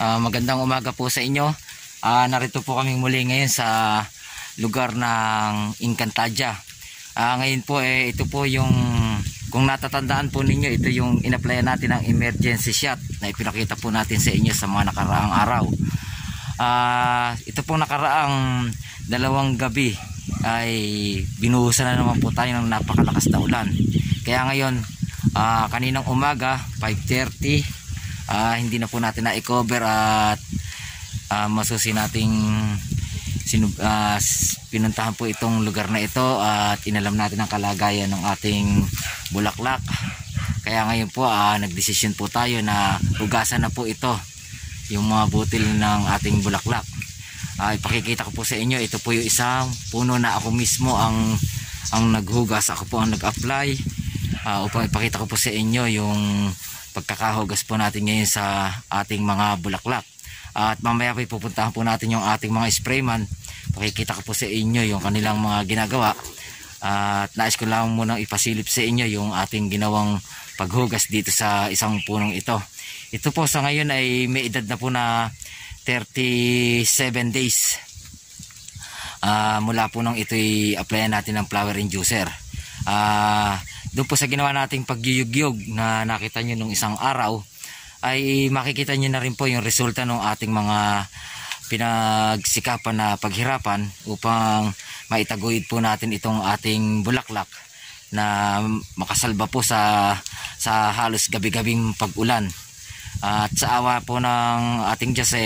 Magandang umaga po sa inyo. Narito po kami muli ngayon sa lugar ng Encantadia. Ngayon po ito po yung, kung natatandaan po ninyo, ito yung in-applyan natin ng emergency shot na ipinakita po natin sa inyo sa mga nakaraang araw. Ito po nakaraang 2 gabi ay binuhusan na naman po tayo ng napakalakas na ulan. Kaya ngayon, kaninang umaga 5:30, hindi na po natin na-cover at masusi nating pinuntahan po itong lugar na ito at inalam natin ang kalagayan ng ating bulaklak. Kaya ngayon po nagdesisyon po tayo na hugasan na po ito, yung mga butil ng ating bulaklak. Ipakikita ko po sa inyo, ito po yung isang puno na ako mismo ang naghugas. Ako po ang nag-apply upang ipakita ko po sa inyo yung pagkakahugas po natin ngayon sa ating mga bulaklak. At mamaya po pupuntahan po natin yung ating mga sprayman. Pakikita ko po sa inyo yung kanilang mga ginagawa. At nais ko lang munang ipasilip sa inyo yung ating ginawang paghugas dito sa isang punong ito. Ito po sa ngayon ay may edad na po na 37 days. Mula po nung ito'y applyan natin ng flower inducer. Doon po sa ginawa nating pagyuyugyog na nakita nyo nung isang araw, ay makikita nyo na rin po yung resulta ng ating mga pinagsikapan na paghirapan upang maitaguyod po natin itong ating bulaklak na makasalba po sa halos gabi-gabing pag-ulan. At sa awa po ng ating Diyos,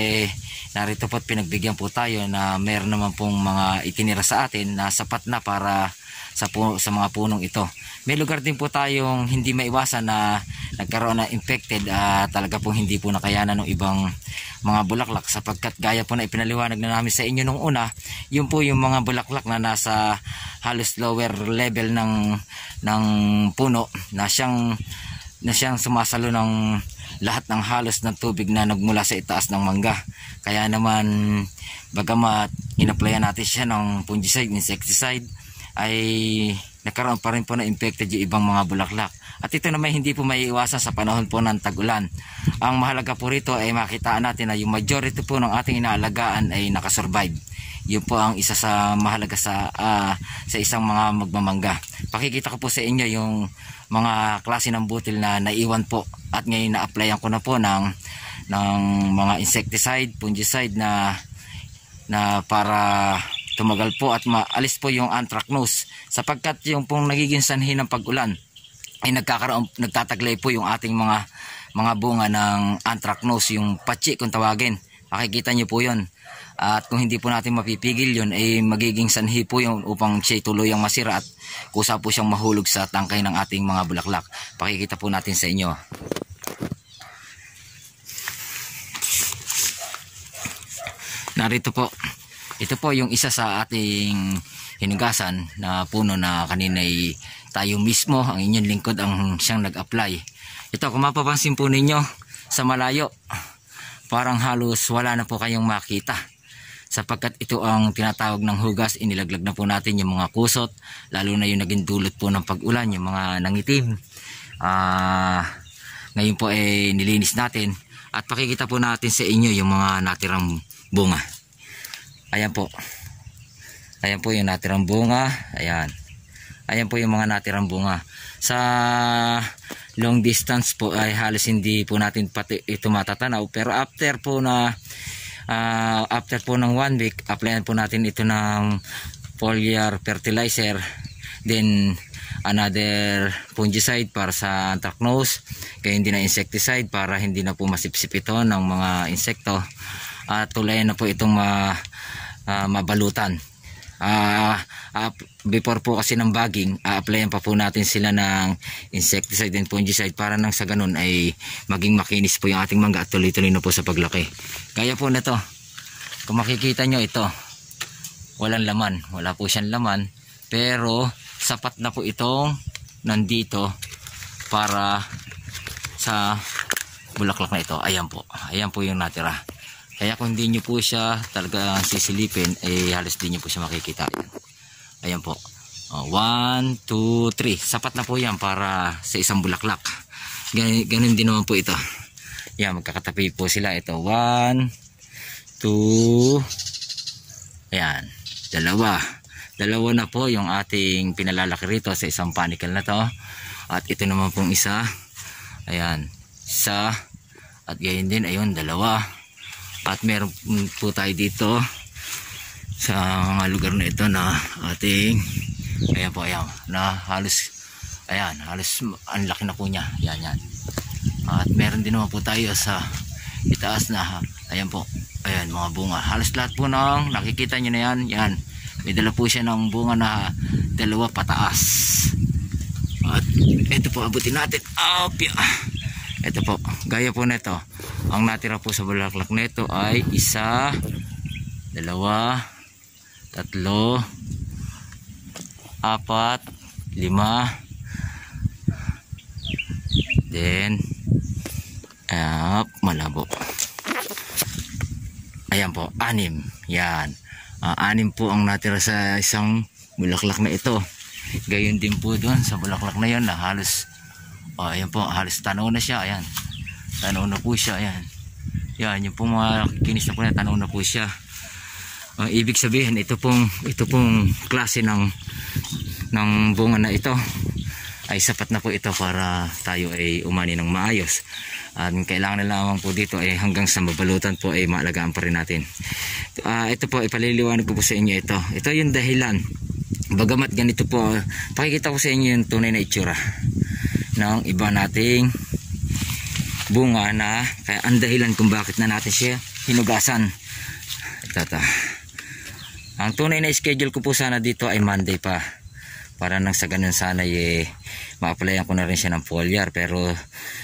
narito po at pinagbigyan po tayo na meron naman pong mga itinira sa atin na sapat na para sa mga punong ito. May lugar din po tayong hindi maiwasan na nagkaroon na infected at talaga pong hindi po nakayanan ng ibang mga bulaklak, sapagkat gaya po na ipinaliwanag na namin sa inyo nung una, yun po yung mga bulaklak na nasa halos lower level ng puno na siyang sumasalo ng lahat ng halos ng tubig na nagmula sa itaas ng mangga. Kaya naman, bagamat inapplyan natin siya ng fungicide, insecticide, ay nagkaroon pa rin po na infected yung ibang mga bulaklak. At ito naman hindi po maiiwasan sa panahon po ng tag-ulan. Ang mahalaga po rito ay makitaan natin na yung majority po ng ating inaalagaan ay nakasurvive. Yun po ang isa sa mahalaga sa isang mga magmamangga. Pakikita ko po sa inyo yung mga klase ng butil na naiwan po, at ngayon na-applyan ko na po ng mga insecticide, fungicide na para tumagal po at maalis po yung anthracnose, sapagkat yung pong nagiging sanhi ng pag-ulan ay nagtataglay po yung ating mga bunga ng anthracnose, yung patsi kung tawagin. Makikita nyo po yun. At kung hindi po natin mapipigil yun, ay magiging sanhi po yun upang siya tuluyang masira at kusa po siyang mahulog sa tangkay ng ating mga bulaklak. Pakikita po natin sa inyo. Narito po. Ito po yung isa sa ating hinugasan na puno na kanina'y tayo mismo, ang inyong lingkod, ang siyang nag-apply. Ito, kung mapapansin po ninyo sa malayo, parang halos wala na po kayong makita, sapagkat ito ang tinatawag ng hugas. Inilaglag na po natin yung mga kusot, lalo na yung naging dulot po ng pag-ulan, yung mga nangitim. Ngayon po nilinis natin at pakikita po natin sa inyo yung mga natirang bunga. Ayan po. Ayan po yung natirang bunga. Ayan. Ayan po yung mga natirang bunga. Sa long distance po ay halos hindi po natin pati ito matatanaw. Pero after po ng 1 week, applyan po natin ito ng foliar fertilizer. Then another fungicide para sa anthracnose. Kaya hindi na insecticide para hindi na po masipsip ito ng mga insekto. At tulayan na po itong mabalutan. Before po kasi ng bagging, applyan pa po natin sila ng insecticide and fungicide para nang sa ganun ay maging makinis po yung ating mangga at tuloy-tuloy na po sa paglaki. Kaya po na to, kung makikita nyo ito, walang laman, wala po siyang laman, pero sapat na po itong nandito para sa bulaklak na ito. Ayan po yung natira. Kaya kung hindi nyo po siya talaga sisilipin, halos di nyo po siya makikita. Ayan po. 1, 2, 3. Sapat na po yan para sa isang bulaklak. Ganun din naman po ito. Yan, magkakatabi po sila. Ito, 1, 2, ayan, dalawa na po yung ating pinalalaki rito sa isang panicle na to. At ito naman pong isa, ayan, isa, at gayon din, ayun, dalawa. At meron po tayo dito sa mga lugar na ito na ating, ayan po, ayan, na halos, ayan, halos ang laki na po niya, yan, yan. At meron din naman po tayo sa itaas na, ayan po, ayan, mga bunga. Halos lahat po ng nakikita nyo na yan, yan, may dala po siya ng bunga na dalawa pataas. At ito po, abutin natin. Ito po, gaya po nito. Ang natira po sa bulaklak nito ay 1, 2, 3, 4, 5. Then malabo. Ayan po, 6. Yan. 6 po ang natira sa isang bulaklak na ito. Gayon din po doon sa bulaklak na yon na halos, ayan po, halos tanaw na siya. Ayan, tanaw na po siya. Ayan, yan, yung pong mga kinis na po na tanaw na po siya. Ibig sabihin, ito pong klase ng bunga na ito ay sapat na po ito para tayo ay umani ng maayos. At kailangan na lamang po dito ay hanggang sa mabalutan po ay maalagaan pa rin natin. Ito po, ipaliliwanag ko po sa inyo ito. Ito yung dahilan. Bagamat ganito po, pakikita ko sa inyo yung tunay na itsura ng iba nating bunga na kaya ang dahilan kung bakit na natin siya hinugasan. Ito. Ang tunay na schedule ko po sana dito ay Monday pa. Para nang sa ganun sana ma-applyan ko na rin siya ng foliar. Pero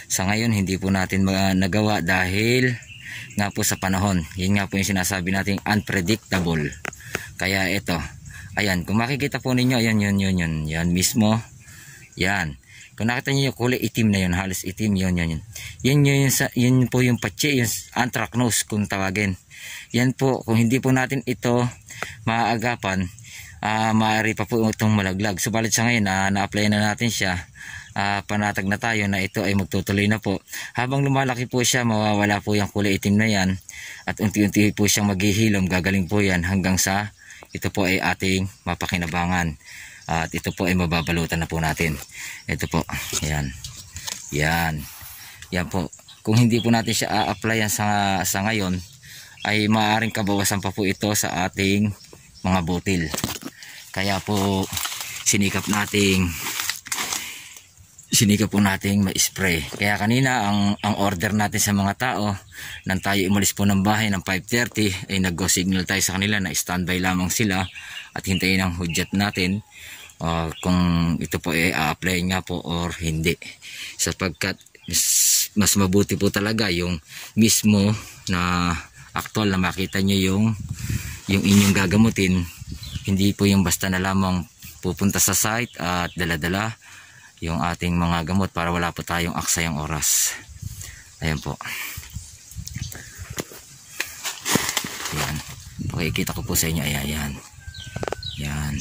sa ngayon hindi po natin nagawa dahil nga po sa panahon. Yun nga po yung sinasabi nating unpredictable. Kaya ito, ayan, kung makikita po ninyo, ayan, yan mismo, yan. Kung nakita niyo yung kulay itim na yun, halos itim, yun po yung patsi, yung anthracnose kung tawagin. Yan po, kung hindi po natin ito maaagapan, maaari pa po itong malaglag. Subalit sa ngayon, na-apply na natin siya, panatag na tayo na ito ay magtutuloy na po. Habang lumalaki po siya, mawawala po yung kulay itim na yan, at unti-unti po siyang maghihilom, gagaling po yan hanggang sa ito po ay ating mapakinabangan. At ito po ay mababalutan na po natin. Ito po, yan. Yan po. Kung hindi po natin siya a-applyan sa ngayon, ay maaaring kabawasan pa po ito sa ating mga butil. Kaya po sinikap po nating ma-spray. Kaya kanina ang order natin sa mga tao nang tayo umalis po ng bahay ng 5:30 ay nag-go signal tayo sa kanila na standby lamang sila at hintayin ang hudyat natin kung ito po ay a-apply nga po or hindi. Sapagkat mas mabuti po talaga yung mismo na actual na makita nyo yung inyong gagamutin. Hindi po yung basta na lamang pupunta sa site at dala-dala yung ating mga gamot para wala po tayong aksayang oras. Ayan po. Ayan. Pakikita ko po sa inyo. Ayan. Yan.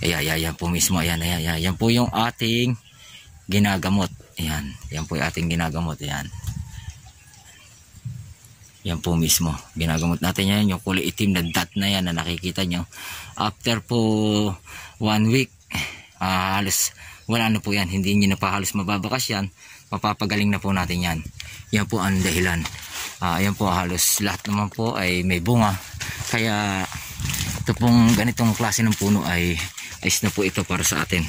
Ayan po mismo. Ayan. Yan po yung ating ginagamot. Ayan. Yan po yung ating ginagamot. Ayan. Yan po mismo. Ginagamot natin yan. Yung kulay itim na dot na yan na nakikita nyo. After po 1 week, halos wala na po yan. Hindi nyo na pa halos mababakas yan. Mapapagaling na po natin yan. Yan po ang dahilan. Ayan po, halos lahat naman po ay may bunga. Kaya ito pong ganitong klase ng puno ay ayos na po ito para sa atin.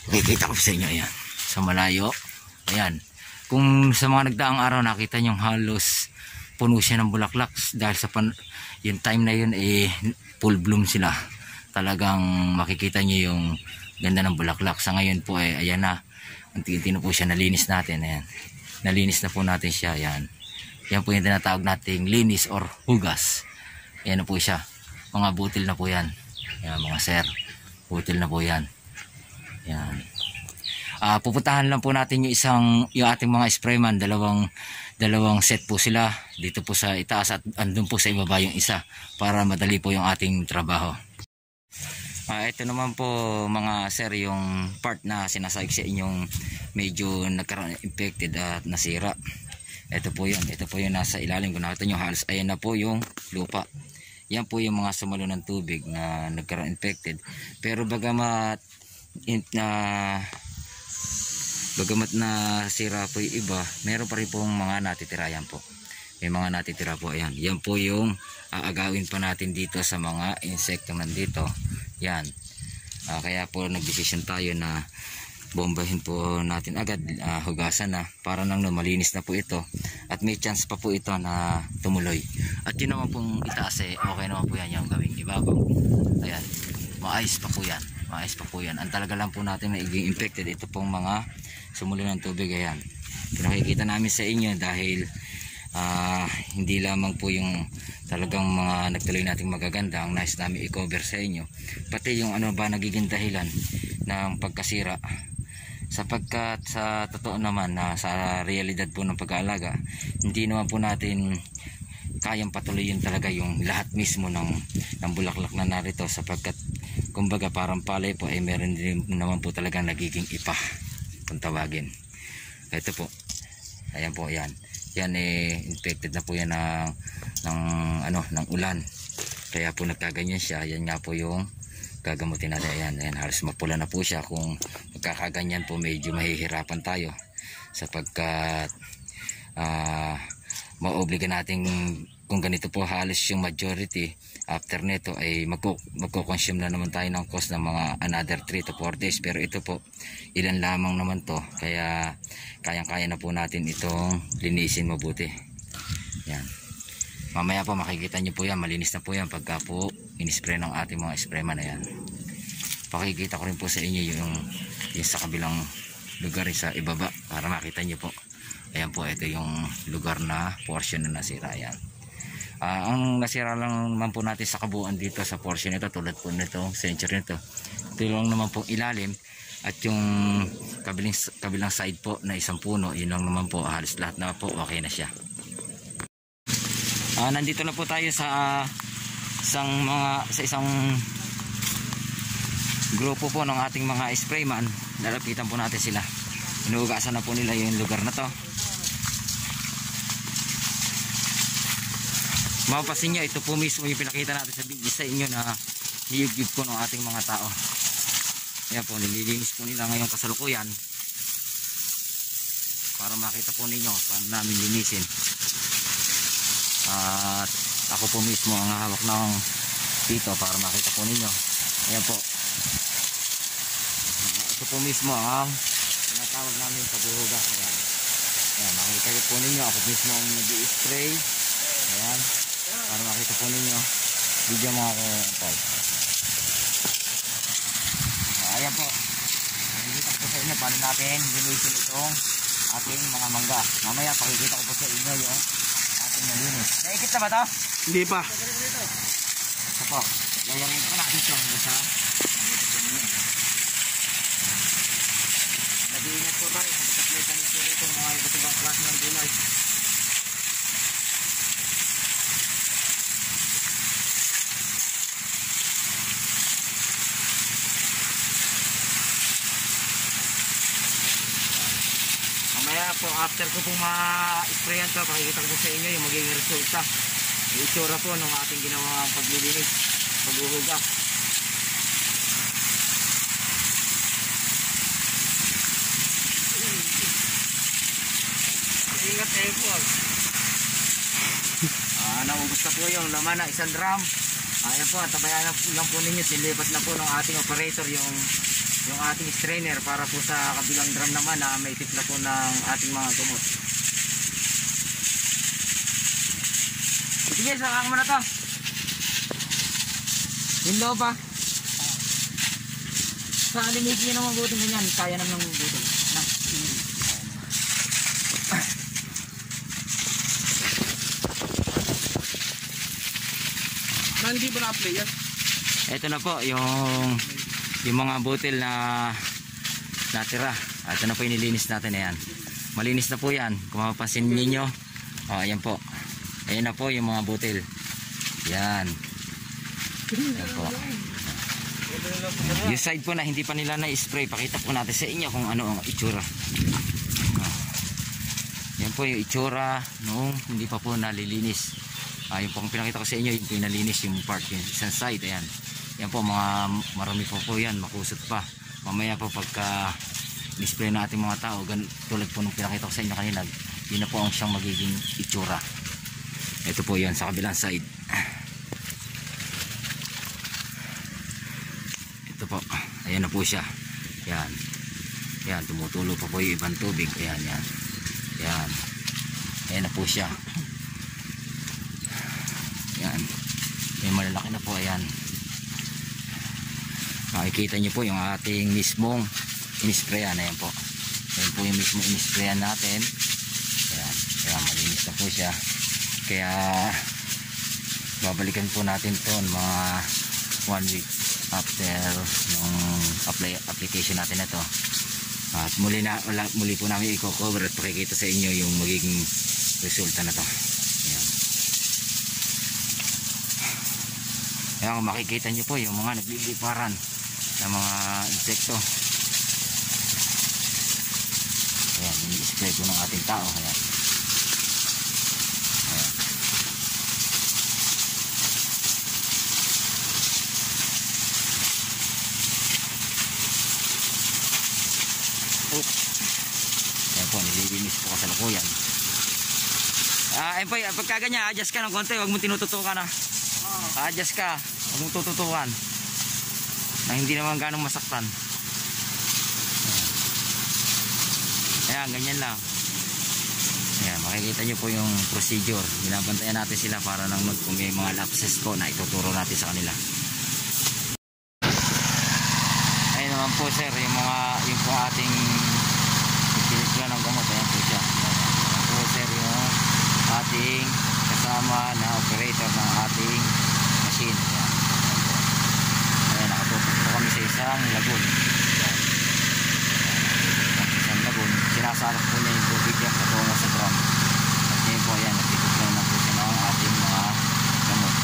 Kikita ko sa inyo. Ayan. Sa malayo. Ayan. Kung sa mga nagdaang araw nakita nyo halos puno siya ng bulaklak dahil sa yung time na yun full bloom sila. Talagang makikita nyo yung ganda ng bulaklak. Sa ngayon po ayan na, unti-unti na po siya, nalinis natin. Ayan. Nalinis na po natin siya. Ayan. Yan po yung tinatawag nating linis or hugas. Ayan na po siya. Mga butil na po yan. Ayan, mga sir, butil na po yan. Ayan. Pupuntahan lang po natin yung ating mga sprayman. Dalawang set po sila dito po sa itaas at andun po sa ibaba yung isa para madali po yung ating trabaho. Ito naman po mga sir, yung part na sinasabi sa inyong medyo nagkaroon infected at nasira. Ito po yun. Ito po yung nasa ilalim. Kung nakita nyo halos ayan na po yung lupa. Yan po yung mga sumalo ng tubig na nagkaroon infected. Pero bagamat na sira po yung iba, meron pa rin pong mga natitira. Yan po. May mga natitira po. Ayan. Yan po yung aagawin pa natin dito sa mga insekto nandito. Yan. Kaya po nagdesisyon tayo na bombahin po natin agad, hugasan na para nang malinis na po ito at may chance pa po ito na tumuloy. At yun naman pong itaas okay naman po yan yung gawing ibabaw. Ayan, maayos pa po yan, maayos pa po yan. Ang talaga lang po natin na iging infected ito pong mga sumulo ng tubig. Ayan, pinakikita namin sa inyo dahil hindi lamang po yung talagang mga nagtuloy nating magaganda ang nice namin i-cover sa inyo, pati yung ano ba nagiging dahilan ng pagkasira. Sapagkat sa totoo naman na sa realidad po ng pag-aalaga, hindi naman po natin kayang patuloyin talaga yung lahat mismo ng bulaklak na narito, sapagkat kumbaga parang palay po ay meron din naman po talagang nagiging ipa kung tawagin. Ito po, ayan po, yan infected na po yan ng ulan, kaya po nagkaganyan siya. Yan nga po yung gagamutin natin. Ayan, halos mapula na po siya. Kung magkakaganyan po medyo mahihirapan tayo, sapagkat maobliga natin, kung ganito po halos yung majority after neto ay magko-consume na naman tayo ng cost ng mga another 3 to 4 days. Pero ito po ilan lamang naman to, kaya kayang-kaya na po natin itong linisin mabuti. Yan, mamaya po makikita nyo po yan, malinis na po yan pagka po in-spray ng ating mga sprayman. Ayan, pakikita ko rin po sa inyo yung sa kabilang lugar sa ibaba para makita nyo po. Ayan po, ito yung lugar na portion na nasira. Ayan, ang nasira lang naman po natin sa kabuuan dito sa portion nito, tulad po nito century nito, ito lang naman po ilalim at yung kabilang side po na isang puno, yun lang naman po, halos lahat na po okay na siya. Nandito na po tayo sa isang grupo po ng ating mga sprayman. Lalapitan po natin sila, inuugasan na po nila yung lugar na to. Mapapansin nyo, ito po mismo yung pinakita natin sa video sa inyo na niyugyug po ng ating mga tao. Ayan po, nililinis po nila ngayong kasalukuyan para makita po ninyo paano namin linisin. At ako po mismo ang hawak ng dito para makita po ninyo. Ayan po, ito po mismo ang tinatawag namin paghuhugas. Ayan, makita po ninyo, ako mismo ang nag-i-spray. Ayan, para makita po ninyo, video mga kapal. Ayan po, nakikita ko po sa inyo paano natin linisin itong ating mga mangga. Mamaya pakikita ko po sa inyo yung ating nalinis. Naikit na ba ito? Hindi pa. Ito po, yayarin ko na dito hanggang sa nag-iingat po tayo sa pagkaplitan nito rito mga iba't ibang klase ng gulay. Mamaya po after ko pong ma-sprayan to, pakikita ko sa inyo yung magiging resulta, yung itsura po ng ating ginawang paglilinis, paghuhugas. Ingat po. Naubos na po yung laman na 1 drum. Ayan po, tabayan lang po ninyo, silipat na po ng ating operator yung ating strainer para po sa kabilang drum naman na may tipla po ng ating mga gamot. Sige, sakang mo na to. Yung loob pa. Sa linisin nyo naman butong ganyan, kaya naman ng butong. Hindi ba na-apply yan? Ito na po yung mga butil na natira. Ito na po yung nilinis natin. Ayan, malinis na po yan. Kung mapapansin ninyo, ayan po, ayan na po yung mga butil. Yan. Ayan po. Yung side po na hindi pa nila na-spray, pakita po natin sa inyo kung ano ang itsura. Yan po yung itsura nung hindi pa po nalilinis. Yung po ang pinakita ko sa inyo, yung pinalinis yung part, yung isang side. Ayan, yan po, mga marami po yan, makusot pa. Mamaya po pagka display na ating mga tao, tulad po nung pinakita ko sa inyo kanina, yun na po ang siyang magiging itsura. Ito po yan sa kabilang side. Ito po, ayan na po siya. Yan, yan, tumutulo pa po yung ibang tubig. Ayan, yan, yan, ayan na po siya. Yan, may malalaki na po. Ayan, makikita nyo po yung ating mismong inisprayan. Ayan po, ayan po yung mismong inisprayan natin. Ayan, ayan, malinis na po siya. Kaya babalikan po natin to mga 1 week after yung application natin na to. At muli po namin i-cover at pakikita sa inyo yung magiging resulta na to. Ayan. Ayan, makikita nyo po yung mga nagliliparan na mga insekto. Ayan, i-spray po ng ating tao. Ayan. Ayan. Oops. Ayan po, nililinis po kasalukuyan. Ayan po, pagka ganyan, adjust ka ng konti, huwag mo tinututukan na. Adjust ka, huwag mo tututukan na hindi naman ganong masaktan. Ayan, ganyan lang. Ayan, makikita nyo po yung procedure. Binabantayan natin sila para nang kung may mga lapses po na ituturo natin sa kanila. Ayun naman po sir, yung po ating pilit ng gamot. Ayan po siya. Ayan po sir, yung ating kasama na operator ng ating machine. Ayan, ayan, nakatutok po kami sa isang lagun. Sinasalak po niya yung tubig yan patungo sa drum. At ngayon po yan, nagtituplan na po siya ng ating mga gamot.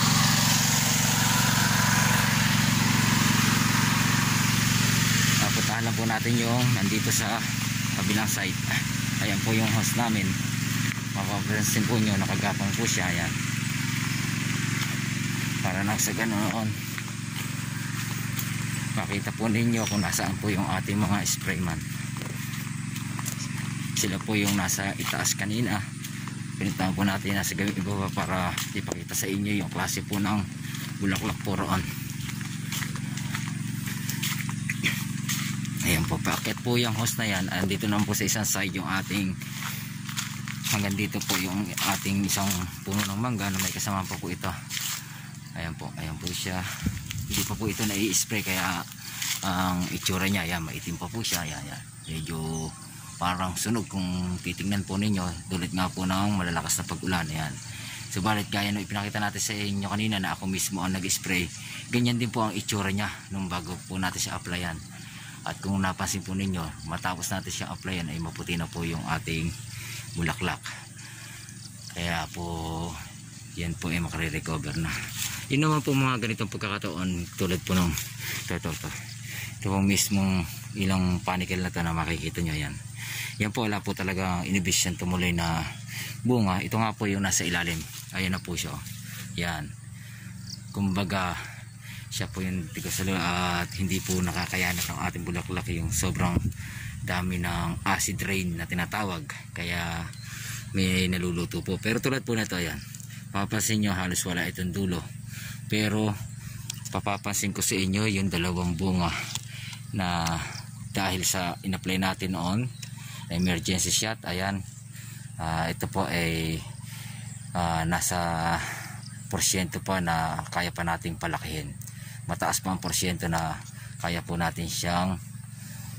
Puntahan lang po natin yung nandito sa kabilang side. Ayan po yung host namin. Mapapansin po nyo, nakagapang po siya. Ayan, para nang sa ganoon makita po ninyo kung nasaan po yung ating mga sprayman. Sila po yung nasa itaas kanina. Pinuntahan po natin nasa gawing ibaba para ipakita sa inyo yung klase po ng bulaklak po roon. Ayan po, packet po yung host na yan. Andito naman po sa isang side yung ating, hanggang dito po yung ating isang puno ng mangga na may kasama po ito. Ayan po siya. Hindi pa po ito na-i-spray kaya ang itsura niya, ayan, maitim pa po siya. Ayan, ayan. Medyo parang sunog kung titingnan po ninyo, dulot nga po ng malalakas na pag-ulan. Ayan. Subalit gaya nung ipinakita natin sa inyo kanina na ako mismo ang nag-spray, ganyan din po ang itsura niya nung bago po natin siya applyan. At kung napansin po ninyo, matapos natin siya applyan ay maputi na po yung ating bulaklak. Kaya po yan po ay makare-recover na. Yun naman po mga ganitong pagkakataon, tulad po ng ito po mismong ilang panicle na to na makikita nyo. Yan, yan po, wala po talaga inibis yan tumuloy na bunga. Ito nga po yung nasa ilalim. Ayan na po siya. Yan, kumbaga siya po yung tigasalo at hindi po nakakayanap ng ating bulaklak yung sobrang dami ng acid rain na tinatawag, kaya may naluluto po. Pero tulad po na ito, ayan, papapansin nyo halos wala itong dulo, pero papapansin ko sa inyo yung dalawang bunga na dahil sa in-apply natin noon na emergency shot. Ayan, ito po ay nasa porsyento pa na kaya pa nating palakihin. Mataas pa ang porsyento na kaya po natin siyang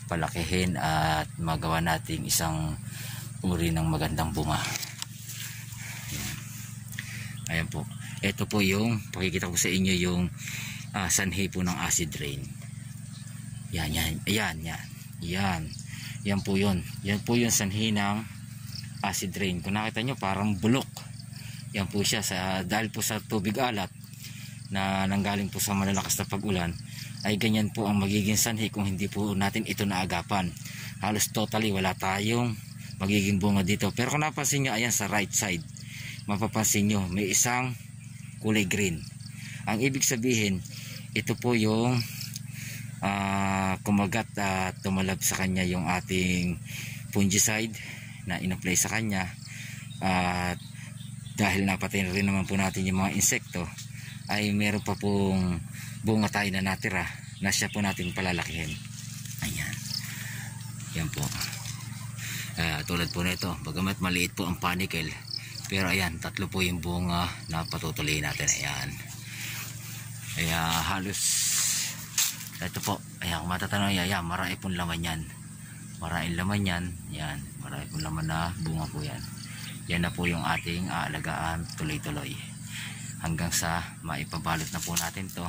palakihin at magawa natin isang uri ng magandang bunga. Ayan, ayan po, ito po yung pakikita ko sa inyo yung sanhi po ng acid rain. Yan, yan, ayan, yan, yan, yan po yun. Yan po yung sanhi ng acid rain. Kung nakita nyo parang bulok, yan po siya dahil po sa tubig alat na nanggaling po sa malalakas na pag-ulan, ay ganyan po ang magiging sanhi kung hindi po natin ito naagapan. Halos totally wala tayong magiging bunga dito. Pero kung napansin nyo, ayan sa right side, mapapansin nyo may isang kulay green. Ang ibig sabihin, ito po yung kumagat at tumalab sa kanya yung ating fungicide na in-apply sa kanya. At dahil napatay na rin naman po natin yung mga insekto, ay meron pa pong bunga tayo na natira na siya po natin palalakihin. Ayan, yan po. Tulad po nito, bagamat maliit po ang panicle, pero ayan, 3 po yung bunga na patutuloy natin. Ayan, kaya halos ito po, ayan, kung matatanong, ayan, marami pong laman yan. Maraming laman yan. Yan, marami pong laman na bunga po yan. Yan na po yung ating aalagaan tuloy-tuloy hanggang sa maipabalot na po natin to.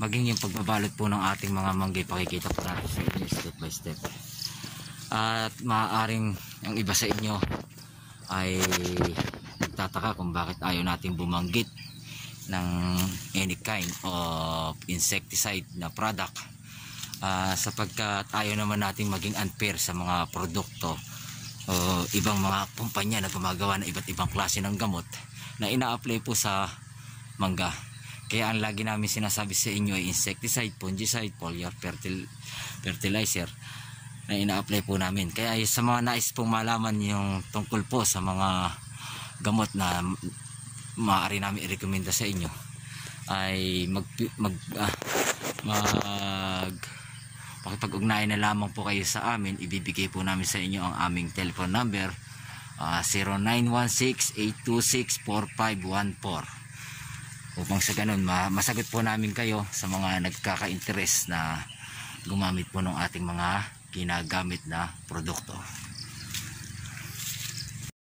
Maging yung pagbabalot po ng ating mga mangga, pakikita po natin sa inyo step by step. At maaaring ang iba sa inyo ay nagtataka kung bakit ayaw natin bumanggit ng any kind of insecticide na product, sapagkat ayaw naman natin maging unfair sa mga produkto o ibang mga kumpanya na gumagawa ng iba't ibang klase ng gamot na ina-apply po sa mangga. Kaya ang lagi namin sinasabi sa inyo ay insecticide, fungicide, foliar fertilizer na ina-apply po namin. Kaya sa mga nais pong malaman yung tungkol po sa mga gamot na maaari namin i-recommenda sa inyo, ay makipag-ugnayan na lamang po kayo sa amin. Ibibigay po namin sa inyo ang aming telephone number, 0916-826-4514, upang sa ganun masagot po namin kayo sa mga nagkaka-interest na gumamit po ng ating mga ginagamit na produkto.